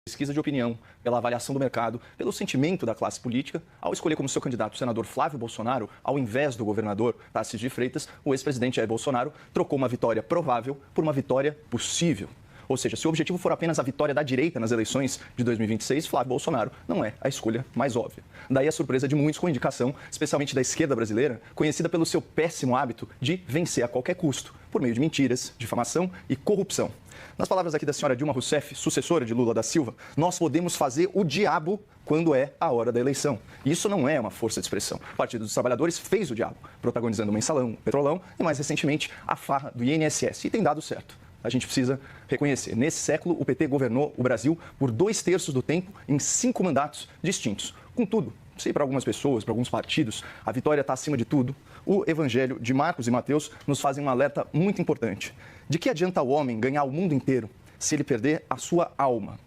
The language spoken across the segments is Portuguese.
pesquisa de opinião, pela avaliação do mercado, pelo sentimento da classe política, ao escolher como seu candidato o senador Flávio Bolsonaro, ao invés do governador Tarcísio de Freitas, o ex-presidente Jair Bolsonaro trocou uma vitória provável por uma vitória possível. Ou seja, se o objetivo for apenas a vitória da direita nas eleições de 2026, Flávio Bolsonaro não é a escolha mais óbvia. Daí a surpresa de muitos com indicação, especialmente da esquerda brasileira, conhecida pelo seu péssimo hábito de vencer a qualquer custo, por meio de mentiras, difamação e corrupção. Nas palavras aqui da senhora Dilma Rousseff, sucessora de Lula da Silva, nós podemos fazer o diabo quando é a hora da eleição. Isso não é uma força de expressão. O Partido dos Trabalhadores fez o diabo, protagonizando o Mensalão, o Petrolão e, mais recentemente, a farra do INSS. E tem dado certo. A gente precisa reconhecer. Nesse século, o PT governou o Brasil por 2/3 do tempo em 5 mandatos distintos. Contudo, se para algumas pessoas, para alguns partidos, a vitória está acima de tudo, o Evangelho de Marcos e Mateus nos fazem um alerta muito importante. De que adianta o homem ganhar o mundo inteiro se ele perder a sua alma?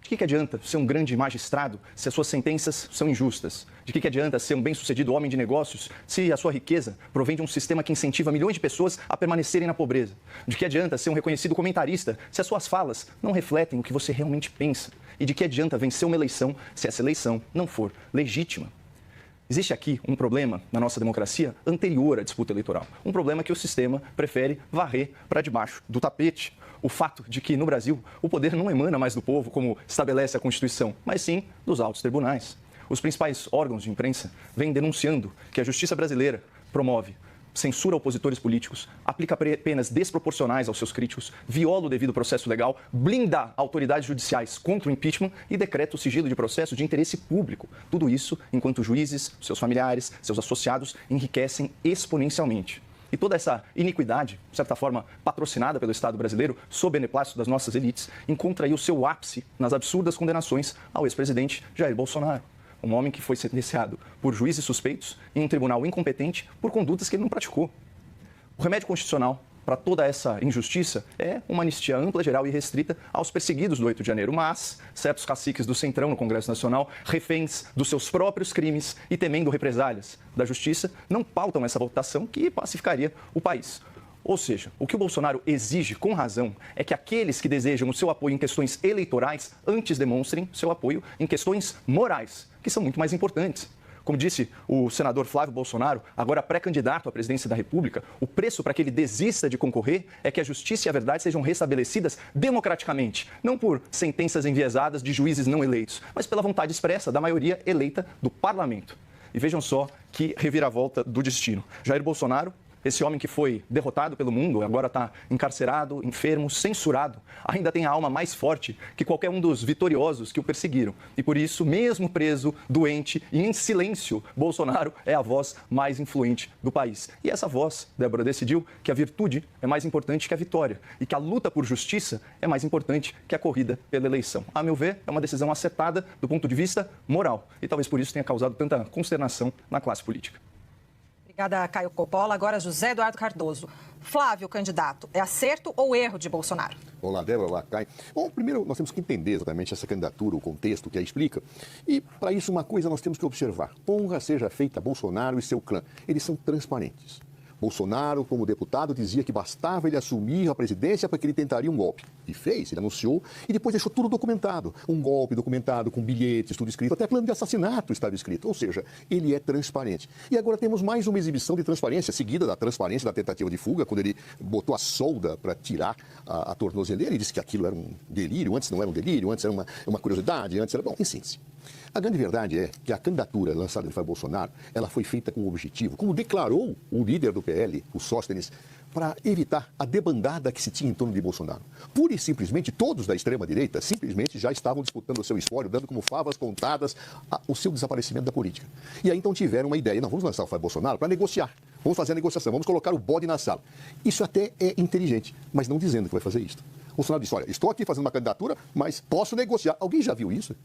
De que adianta ser um grande magistrado se as suas sentenças são injustas? De que adianta ser um bem-sucedido homem de negócios se a sua riqueza provém de um sistema que incentiva milhões de pessoas a permanecerem na pobreza? De que adianta ser um reconhecido comentarista se as suas falas não refletem o que você realmente pensa? E de que adianta vencer uma eleição se essa eleição não for legítima? Existe aqui um problema na nossa democracia anterior à disputa eleitoral. Um problema que o sistema prefere varrer para debaixo do tapete. O fato de que, no Brasil, o poder não emana mais do povo, como estabelece a Constituição, mas sim dos altos tribunais. Os principais órgãos de imprensa vêm denunciando que a justiça brasileira promove censura opositores políticos, aplica penas desproporcionais aos seus críticos, viola o devido processo legal, blinda autoridades judiciais contra o impeachment e decreta o sigilo de processo de interesse público. Tudo isso enquanto juízes, seus familiares, seus associados enriquecem exponencialmente. E toda essa iniquidade, de certa forma patrocinada pelo Estado brasileiro, sob beneplácito das nossas elites, encontra aí o seu ápice nas absurdas condenações ao ex-presidente Jair Bolsonaro. Um homem que foi sentenciado por juízes suspeitos em um tribunal incompetente por condutas que ele não praticou. O remédio constitucional para toda essa injustiça é uma anistia ampla, geral e restrita aos perseguidos do 8 de janeiro, mas certos caciques do Centrão no Congresso Nacional, reféns dos seus próprios crimes e temendo represálias da justiça, não pautam essa votação que pacificaria o país. Ou seja, o que o Bolsonaro exige com razão é que aqueles que desejam o seu apoio em questões eleitorais antes demonstrem seu apoio em questões morais, que são muito mais importantes. Como disse o senador Flávio Bolsonaro, agora pré-candidato à presidência da República, o preço para que ele desista de concorrer é que a justiça e a verdade sejam restabelecidas democraticamente, não por sentenças enviesadas de juízes não eleitos, mas pela vontade expressa da maioria eleita do parlamento. E vejam só que reviravolta do destino. Jair Bolsonaro, esse homem que foi derrotado pelo mundo, agora está encarcerado, enfermo, censurado, ainda tem a alma mais forte que qualquer um dos vitoriosos que o perseguiram. E por isso, mesmo preso, doente e em silêncio, Bolsonaro é a voz mais influente do país. E essa voz, Débora, decidiu que a virtude é mais importante que a vitória e que a luta por justiça é mais importante que a corrida pela eleição. A meu ver, é uma decisão acertada do ponto de vista moral e talvez por isso tenha causado tanta consternação na classe política. Obrigada, Caio Coppola. Agora, José Eduardo Cardoso. Flávio, candidato, é acerto ou erro de Bolsonaro? Olá, Débora. Olá, Caio. Bom, primeiro nós temos que entender exatamente essa candidatura, o contexto que a explica. E, para isso, uma coisa nós temos que observar. Honra seja feita a Bolsonaro e seu clã. Eles são transparentes. Bolsonaro, como deputado, dizia que bastava ele assumir a presidência para que ele tentaria um golpe. E fez, ele anunciou, e depois deixou tudo documentado. Um golpe documentado, com bilhetes, tudo escrito, até plano de assassinato estava escrito. Ou seja, ele é transparente. E agora temos mais uma exibição de transparência, seguida da transparência da tentativa de fuga, quando ele botou a solda para tirar a tornozeleira e disse que aquilo era um delírio, antes não era um delírio, antes era uma curiosidade, antes era... Bom, em síntese. A grande verdade é que a candidatura lançada de Flávio Bolsonaro, ela foi feita com o objetivo, como declarou o líder do PL, o Sóstenes, para evitar a debandada que se tinha em torno de Bolsonaro. Pura e simplesmente, todos da extrema-direita simplesmente já estavam disputando o seu espólio, dando como favas contadas o seu desaparecimento da política. E aí então tiveram uma ideia, não, vamos lançar o Flávio Bolsonaro para negociar, vamos fazer a negociação, vamos colocar o bode na sala. Isso até é inteligente, mas não dizendo que vai fazer isso. O Bolsonaro disse, olha, estou aqui fazendo uma candidatura, mas posso negociar. Alguém já viu isso?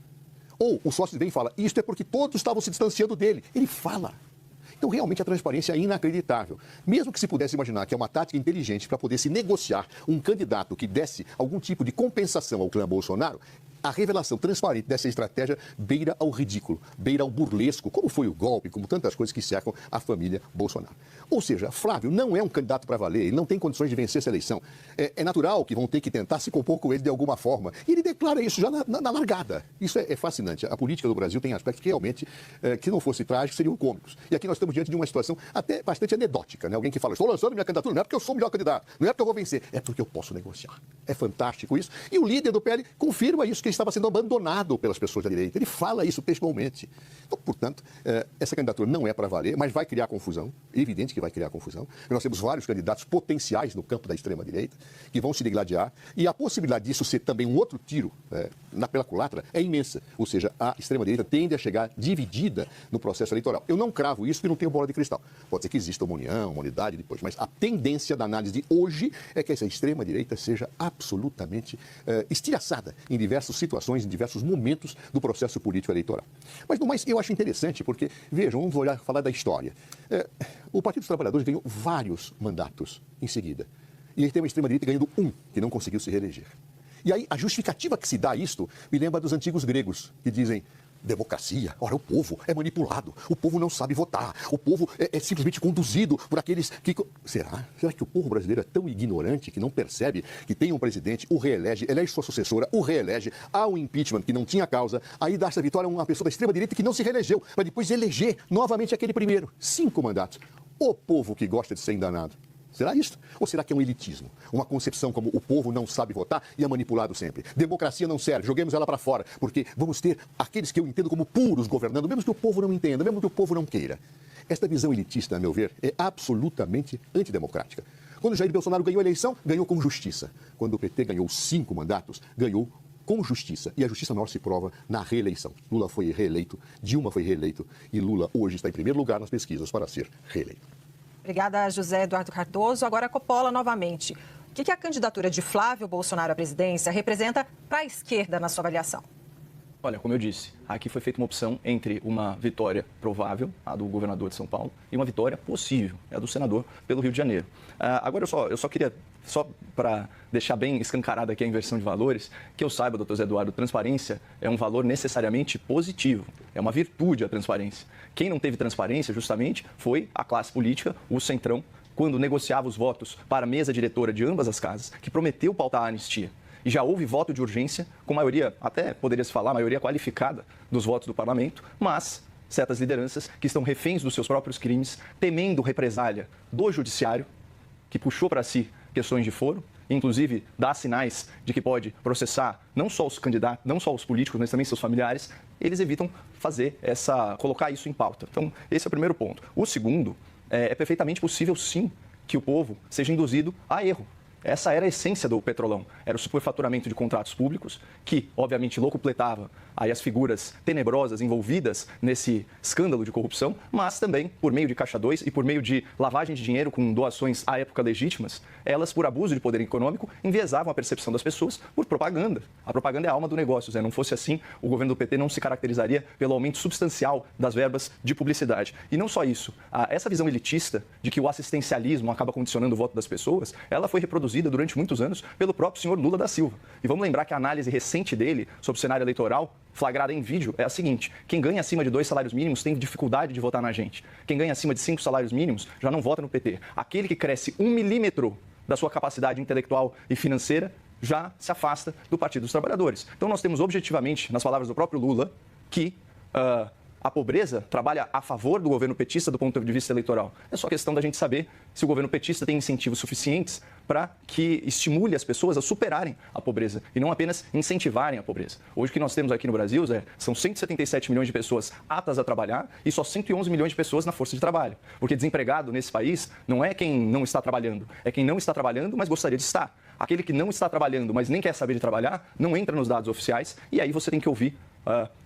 Ou o sócio vem e fala, isto é porque todos estavam se distanciando dele. Ele fala. Então, realmente, a transparência é inacreditável. Mesmo que se pudesse imaginar que é uma tática inteligente para poder se negociar um candidato que desse algum tipo de compensação ao clã Bolsonaro, a revelação transparente dessa estratégia beira ao ridículo, beira ao burlesco, como foi o golpe, como tantas coisas que cercam a família Bolsonaro. Ou seja, Flávio não é um candidato para valer, ele não tem condições de vencer essa eleição. É natural que vão ter que tentar se compor com ele de alguma forma. E ele declara isso já na largada. Isso é fascinante. A política do Brasil tem aspectos que realmente, que não fossem trágicos, seriam cômicos. E aqui nós estamos diante de uma situação até bastante anedótica, né? Alguém que fala, estou lançando minha candidatura, não é porque eu sou o melhor candidato, não é porque eu vou vencer, é porque eu posso negociar. É fantástico isso. E o líder do PL confirma isso, que ele estava sendo abandonado pelas pessoas da direita. Ele fala isso textualmente. Então, portanto, essa candidatura não é para valer, mas vai criar confusão. É evidente que vai criar confusão. Nós temos vários candidatos potenciais no campo da extrema-direita que vão se degladiar. E a possibilidade disso ser também um outro tiro pela culatra é imensa. Ou seja, a extrema-direita tende a chegar dividida no processo eleitoral. Eu não cravo isso porque não tenho bola de cristal. Pode ser que exista uma união, uma unidade depois, mas a tendência da análise de hoje é que essa extrema-direita seja absolutamente estilhaçada em diversas situações, em diversos momentos do processo político eleitoral. Mas, no mais, eu acho interessante porque, vejam, vamos falar da história. O Partido dos Trabalhadores ganhou vários mandatos em seguida. E ele tem uma extrema-direita ganhando um, que não conseguiu se reeleger. E aí, a justificativa que se dá a isto me lembra dos antigos gregos, que dizem: democracia, ora, o povo é manipulado, o povo não sabe votar, o povo é simplesmente conduzido por aqueles que... Será que o povo brasileiro é tão ignorante que não percebe que tem um presidente, o reelege, elege sua sucessora, o reelege, há um impeachment que não tinha causa, aí dá essa vitória a uma pessoa da extrema-direita que não se reelegeu, para depois eleger novamente aquele primeiro. 5 mandatos. O povo que gosta de ser enganado. Será isso? Ou será que é um elitismo? Uma concepção como o povo não sabe votar e é manipulado sempre. Democracia não serve, joguemos ela para fora, porque vamos ter aqueles que eu entendo como puros governando, mesmo que o povo não entenda, mesmo que o povo não queira. Esta visão elitista, a meu ver, é absolutamente antidemocrática. Quando Jair Bolsonaro ganhou a eleição, ganhou com justiça. Quando o PT ganhou 5 mandatos, ganhou com justiça. E a justiça maior se prova na reeleição. Lula foi reeleito, Dilma foi reeleito e Lula hoje está em primeiro lugar nas pesquisas para ser reeleito. Obrigada, José Eduardo Cardoso. Agora, Coppola, novamente. O que a candidatura de Flávio Bolsonaro à presidência representa para a esquerda na sua avaliação? Olha, como eu disse, aqui foi feita uma opção entre uma vitória provável, a do governador de São Paulo, e uma vitória possível, a do senador pelo Rio de Janeiro. Agora, eu só queria, para deixar bem escancarada aqui a inversão de valores, que eu saiba, doutor Zé Eduardo, transparência é um valor necessariamente positivo, é uma virtude a transparência. Quem não teve transparência, justamente, foi a classe política, o Centrão, quando negociava os votos para a mesa diretora de ambas as casas, que prometeu pautar a anistia. E já houve voto de urgência, com maioria, até poderia se falar, maioria qualificada dos votos do parlamento, mas certas lideranças que estão reféns dos seus próprios crimes, temendo represália do judiciário, que puxou para si questões de foro, inclusive dá sinais de que pode processar não só os candidatos, não só os políticos, mas também seus familiares, eles evitam colocar isso em pauta. Então, esse é o primeiro ponto. O segundo, é perfeitamente possível, sim, que o povo seja induzido a erro. Essa era a essência do Petrolão. Era o superfaturamento de contratos públicos, que, obviamente, locupletava aí as figuras tenebrosas envolvidas nesse escândalo de corrupção, mas também, por meio de Caixa 2 e por meio de lavagem de dinheiro com doações à época legítimas, elas, por abuso de poder econômico, enviesavam a percepção das pessoas por propaganda. A propaganda é a alma do negócio, Zé. Não fosse assim, o governo do PT não se caracterizaria pelo aumento substancial das verbas de publicidade. E não só isso, essa visão elitista de que o assistencialismo acaba condicionando o voto das pessoas, ela foi reproduzida durante muitos anos pelo próprio senhor Lula da Silva. E vamos lembrar que a análise recente dele sobre o cenário eleitoral, flagrada em vídeo, é a seguinte: quem ganha acima de 2 salários mínimos tem dificuldade de votar na gente. Quem ganha acima de 5 salários mínimos já não vota no PT. Aquele que cresce 1 milímetro da sua capacidade intelectual e financeira já se afasta do Partido dos Trabalhadores. Então nós temos objetivamente, nas palavras do próprio Lula, que a pobreza trabalha a favor do governo petista do ponto de vista eleitoral. É só questão da gente saber se o governo petista tem incentivos suficientes para que estimule as pessoas a superarem a pobreza e não apenas incentivarem a pobreza. Hoje o que nós temos aqui no Brasil, Zé, são 177 milhões de pessoas aptas a trabalhar e só 111 milhões de pessoas na força de trabalho. Porque desempregado nesse país não é quem não está trabalhando, é quem não está trabalhando, mas gostaria de estar. Aquele que não está trabalhando, mas nem quer saber de trabalhar, não entra nos dados oficiais e aí você tem que ouvir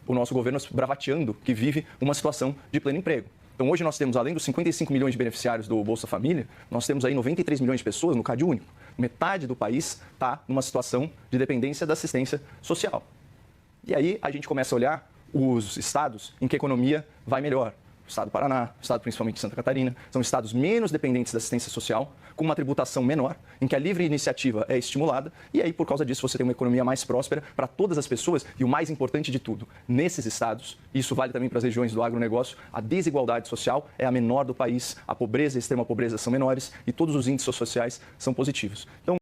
o nosso governo bravateando que vive uma situação de pleno emprego. Então hoje nós temos, além dos 55 milhões de beneficiários do Bolsa Família, nós temos aí 93 milhões de pessoas no Cade Único. Metade do país está numa situação de dependência da assistência social. E aí a gente começa a olhar os estados em que a economia vai melhor. O estado do Paraná, o estado principalmente de Santa Catarina, são estados menos dependentes da assistência social, com uma tributação menor, em que a livre iniciativa é estimulada, e aí, por causa disso, você tem uma economia mais próspera para todas as pessoas. E o mais importante de tudo, nesses estados, e isso vale também para as regiões do agronegócio, a desigualdade social é a menor do país, a pobreza e a extrema pobreza são menores e todos os índices sociais são positivos. Então,